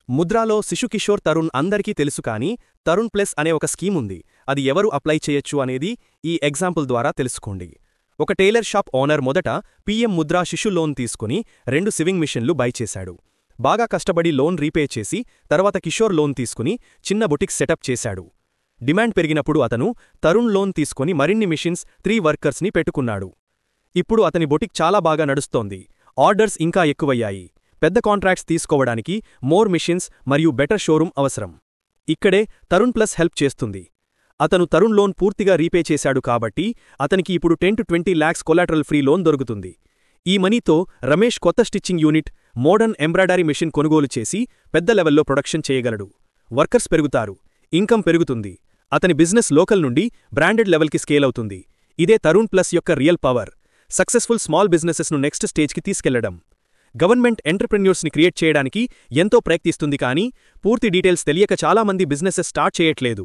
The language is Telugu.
ముద్రాలో శిశుకిషోర్ తరుణ్ అందరికీ తెలుసు కానీ తరుణ్ ప్లస్ అనే ఒక స్కీమ్ ఉంది. అది ఎవరు అప్లై చేయొచ్చు అనేది ఈ ఎగ్జాంపుల్ ద్వారా తెలుసుకోండి. ఒక టైలర్ షాప్ ఓనర్ మొదట పీఎం ముద్రా శిశు లోన్ తీసుకుని 2 సివింగ్ మిషన్లు బై చేశాడు. బాగా కష్టపడి లోన్ రీపే చేసి తర్వాత కిషోర్ లోన్ తీసుకుని చిన్న బుటిక్ సెటప్ చేశాడు. డిమాండ్ పెరిగినప్పుడు అతను తరుణ్ లోన్ తీసుకుని మరిన్ని మిషన్స్ 3 వర్కర్స్ని పెట్టుకున్నాడు. ఇప్పుడు అతని బుటిక్ చాలా బాగా నడుస్తోంది. ఆర్డర్స్ ఇంకా ఎక్కువయ్యాయి. పెద్ద కాంట్రాక్ట్స్ తీసుకోవడానికి మోర్ మిషన్స్ మరియు బెటర్ షోరూమ్ అవసరం. ఇక్కడే తరుణ్ ప్లస్ హెల్ప్ చేస్తుంది. అతను తరుణ్ లోన్ పూర్తిగా రీపే చేశాడు కాబట్టి అతనికి ఇప్పుడు 10 to 20 lakhs collateral free loan దొరుకుతుంది. ఈ మనీతో రమేష్ కొత్త stitching unit, modern embroidery machine కొనుగోలు చేసి పెద్ద లెవెల్లో ప్రొడక్షన్ చేయగలడు. వర్కర్స్ పెరుగుతారు, ఇన్కమ్ పెరుగుతుంది. అతని బిజినెస్ లోకల్ నుండి బ్రాండెడ్ లెవెల్కి స్కేల్ అవుతుంది. ఇదే తరుణ్ ప్లస్ యొక్క రియల్ పవర్. సక్సెస్ఫుల్ స్మాల్ బిజినెసెస్ను నెక్స్ట్ స్టేజ్కి తీసుకెళ్లడం. గవర్నమెంట్ ఎంటర్ప్రెన్యూర్స్ని క్రియేట్ చేయడానికి ఎంతో ప్రయత్నిస్తుంది కానీ పూర్తి డీటెయిల్స్ తెలియక చాలామంది బిజినెసెస్ స్టార్ట్ చేయట్లేదు.